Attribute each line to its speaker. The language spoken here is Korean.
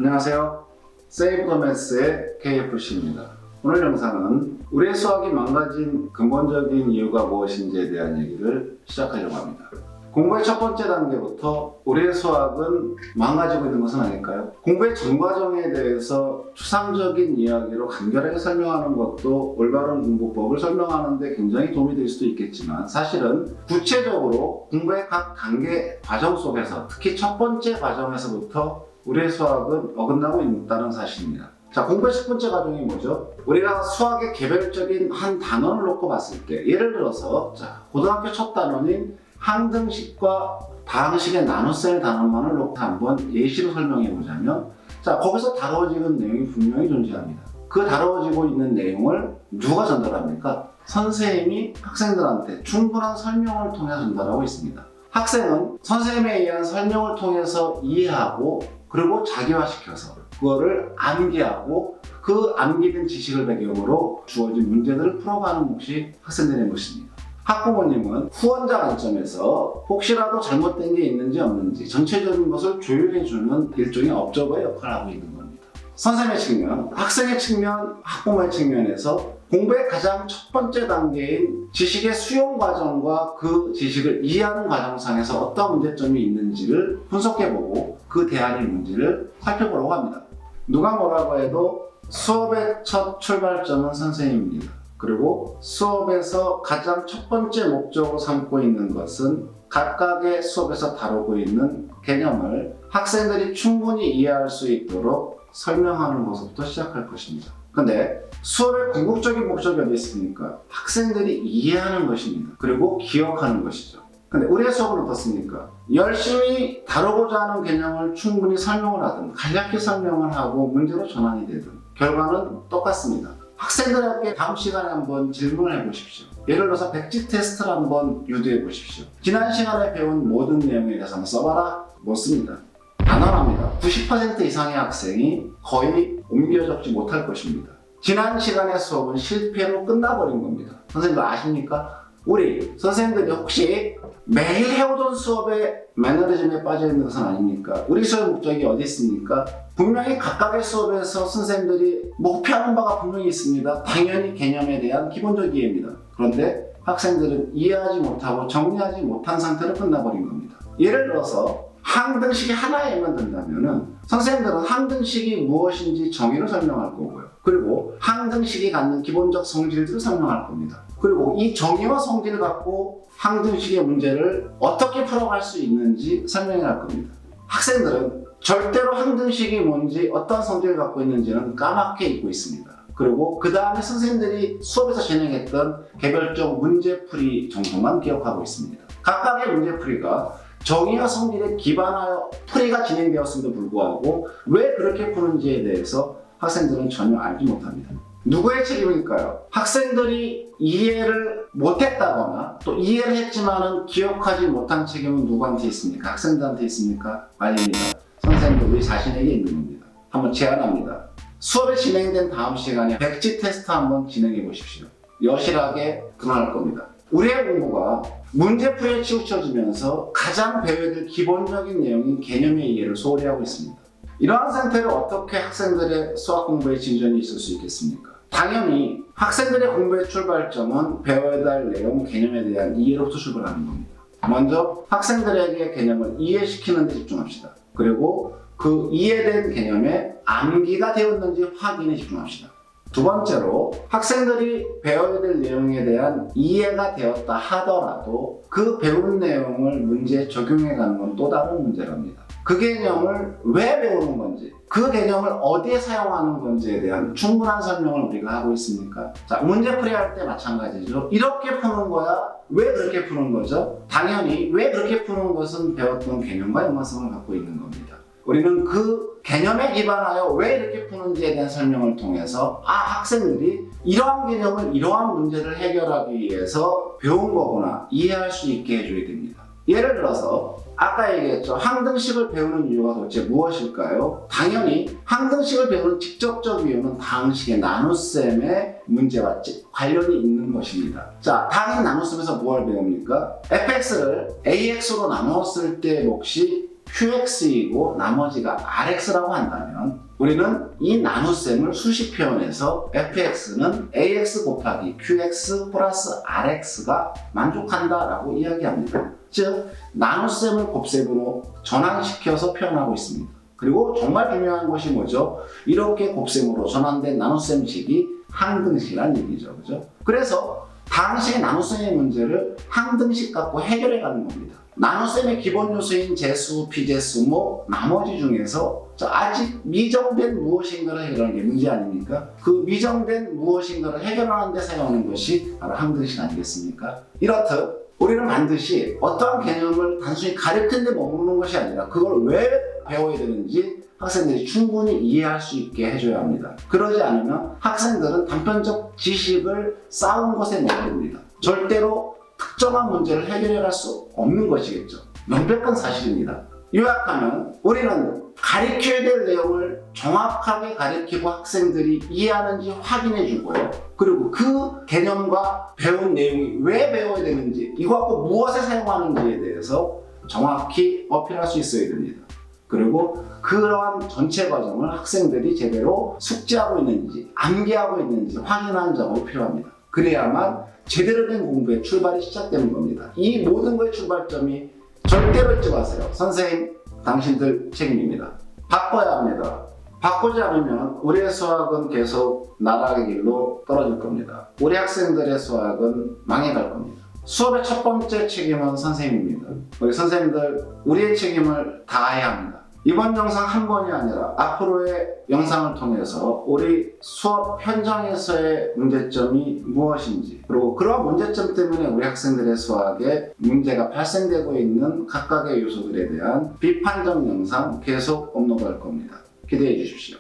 Speaker 1: 안녕하세요. 세이브 더 매스의 KFC입니다. 오늘 영상은 우리의 수학이 망가진 근본적인 이유가 무엇인지에 대한 얘기를 시작하려고 합니다. 공부의 첫 번째 단계부터 우리의 수학은 망가지고 있는 것은 아닐까요? 공부의 전 과정에 대해서 추상적인 이야기로 간결하게 설명하는 것도 올바른 공부법을 설명하는 데 굉장히 도움이 될 수도 있겠지만, 사실은 구체적으로 공부의 각 단계 과정 속에서, 특히 첫 번째 과정에서부터 우리의 수학은 어긋나고 있다는 사실입니다. 자, 공부의 첫 번째 과정이 뭐죠? 우리가 수학의 개별적인 한 단원을 놓고 봤을 때, 예를 들어서 고등학교 첫 단원인 항등식과 다항식의 나눗셈 단원만을 놓고 한번 예시로 설명해 보자면, 거기서 다루어지는 내용이 분명히 존재합니다. 그 다루어지고 있는 내용을 누가 전달합니까? 선생님이 학생들한테 충분한 설명을 통해 전달하고 있습니다. 학생은 선생님에 의한 설명을 통해서 이해하고, 그리고 자기화시켜서 그거를 암기하고, 그 암기된 지식을 배경으로 주어진 문제들을 풀어가는 몫이 학생들의 몫입니다. 학부모님은 후원자 관점에서 혹시라도 잘못된 게 있는지 없는지 전체적인 것을 조율해주는 일종의 업저버의 역할을 하고 있는 겁니다. 선생님의 측면, 학생의 측면, 학부모의 측면에서 공부의 가장 첫 번째 단계인 지식의 수용 과정과 그 지식을 이해하는 과정상에서 어떤 문제점이 있는지를 분석해보고 그 대안의 문제를 살펴보려고 합니다. 누가 뭐라고 해도 수업의 첫 출발점은 선생님입니다. 그리고 수업에서 가장 첫 번째 목적으로 삼고 있는 것은 각각의 수업에서 다루고 있는 개념을 학생들이 충분히 이해할 수 있도록 설명하는 것부터 시작할 것입니다. 근데 수업의 궁극적인 목적이 어디 있습니까? 학생들이 이해하는 것입니다. 그리고 기억하는 것이죠. 근데 우리의 수업은 어떻습니까? 열심히 다루고자 하는 개념을 충분히 설명을 하든 간략히 설명을 하고 문제로 전환이 되든 결과는 똑같습니다. 학생들에게 다음 시간에 한번 질문을 해보십시오. 예를 들어서 백지 테스트를 한번 유도해 보십시오. 지난 시간에 배운 모든 내용에 대해서 한번 써봐라. 못 씁니다. 단언합니다. 90% 이상의 학생이 거의 옮겨 적지 못할 것입니다. 지난 시간의 수업은 실패로 끝나버린 겁니다. 선생님들 아십니까? 우리 선생님들이 혹시 매일 해오던 수업에 매너리즘에 빠져있는 것은 아닙니까? 우리 수업의 목적이 어디 있습니까? 분명히 각각의 수업에서 선생님들이 목표하는 바가 분명히 있습니다. 당연히 개념에 대한 기본적 이해입니다. 그런데 학생들은 이해하지 못하고 정리하지 못한 상태로 끝나버린 겁니다. 예를 들어서 항등식이 하나에만 든다면 선생님들은 항등식이 무엇인지 정의를 설명할 거고요. 그리고 항등식이 갖는 기본적 성질들을 설명할 겁니다. 그리고 이 정의와 성질을 갖고 항등식의 문제를 어떻게 풀어갈 수 있는지 설명을 할 겁니다. 학생들은 절대로 항등식이 뭔지 어떤 성질을 갖고 있는지는 까맣게 잊고 있습니다. 그리고 그 다음에 선생님들이 수업에서 진행했던 개별적 문제풀이 정도만 기억하고 있습니다. 각각의 문제풀이가 정의와 성질에 기반하여 풀이가 진행되었음에도 불구하고 왜 그렇게 푸는지에 대해서 학생들은 전혀 알지 못합니다. 누구의 책임일까요? 학생들이 이해를 못했다거나 또 이해를 했지만은 기억하지 못한 책임은 누구한테 있습니까? 학생들한테 있습니까? 아닙니다. 선생님들 우리 자신에게 있는 겁니다. 한번 제안합니다. 수업이 진행된 다음 시간에 백지 테스트 한번 진행해 보십시오. 여실하게 드러날 겁니다. 우리의 공부가 문제풀이에 치우쳐지면서 가장 배워야 될 기본적인 내용인 개념의 이해를 소홀히 하고 있습니다. 이러한 상태로 어떻게 학생들의 수학 공부에 진전이 있을 수 있겠습니까? 당연히 학생들의 공부의 출발점은 배워야 할 내용, 개념에 대한 이해로부터 출발하는 겁니다. 먼저 학생들에게 개념을 이해시키는 데 집중합시다. 그리고 그 이해된 개념에 암기가 되었는지 확인에 집중합시다. 두 번째로 학생들이 배워야 될 내용에 대한 이해가 되었다 하더라도 그 배운 내용을 문제에 적용해 가는 건 또 다른 문제랍니다. 그 개념을 왜 배우는 건지, 그 개념을 어디에 사용하는 건지에 대한 충분한 설명을 우리가 하고 있습니까? 문제풀이 할 때 마찬가지죠. 이렇게 푸는 거야? 왜 그렇게 푸는 거죠? 당연히 왜 그렇게 푸는 것은 배웠던 개념과 연관성을 갖고 있는 겁니다. 우리는 그 개념에 기반하여 왜 이렇게 푸는지에 대한 설명을 통해서 학생들이 이러한 개념을 이러한 문제를 해결하기 위해서 배운 거구나 이해할 수 있게 해줘야 됩니다. 예를 들어서 아까 얘기했죠. 항등식을 배우는 이유가 도대체 무엇일까요? 당연히 항등식을 배우는 직접적 이유는 다항식의 나눗셈의 문제와 관련이 있는 것입니다. 다항식 나눗셈에서 무엇을 배웁니까? fx를 ax로 나누었을 때 몫이 QX이고 나머지가 RX라고 한다면 우리는 이 나눗셈을 수식 표현해서 fx는 ax 곱하기 qx 플러스 rx가 만족한다라고 이야기합니다. 즉 나눗셈을 곱셈으로 전환시켜서 표현하고 있습니다. 그리고 정말 중요한 것이 뭐죠? 이렇게 곱셈으로 전환된 나눗셈식이 항등식이란 얘기죠. 그죠? 그래서 당시의 나눗셈의 문제를 항등식 갖고 해결해 가는 겁니다. 나눗셈의 기본 요소인 재수, 비재수, 나머지 중에서 아직 미정된 무엇인가를 해결하는 게 문제 아닙니까? 그 미정된 무엇인가를 해결하는 데 사용하는 것이 바로 항등식 아니겠습니까? 이렇듯 우리는 반드시 어떠한 개념을 단순히 가르치는 데 머무르는 것이 아니라 그걸 왜 배워야 되는지 학생들이 충분히 이해할 수 있게 해줘야 합니다. 그러지 않으면 학생들은 단편적 지식을 쌓은 것에 머무릅니다. 절대로 특정한 문제를 해결해 갈 수 없는 것이겠죠. 명백한 사실입니다. 요약하면 우리는 가르쳐야 될 내용을 정확하게 가르치고 학생들이 이해하는지 확인해 주고요. 그리고 그 개념과 배운 내용이 왜 배워야 되는지, 이거 갖고 무엇에 사용하는지에 대해서 정확히 어필할 수 있어야 됩니다. 그리고 그러한 전체 과정을 학생들이 제대로 숙지하고 있는지, 암기하고 있는지 확인하는 작업이 필요합니다. 그래야만 제대로 된 공부의 출발이 시작되는 겁니다. 이 모든 거의 출발점이 절대로 잊지 마세요. 선생님, 당신들 책임입니다. 바꿔야 합니다. 바꾸지 않으면 우리의 수학은 계속 나락의 길로 떨어질 겁니다. 우리 학생들의 수학은 망해갈 겁니다. 수업의 첫 번째 책임은 선생님입니다. 우리 선생님들, 우리의 책임을 다해야 합니다. 이번 영상 한 번이 아니라 앞으로의 영상을 통해서 우리 수업 현장에서의 문제점이 무엇인지, 그리고 그러한 문제점 때문에 우리 학생들의 수학에 문제가 발생되고 있는 각각의 요소들에 대한 비판적 영상 계속 업로드할 겁니다. 기대해 주십시오.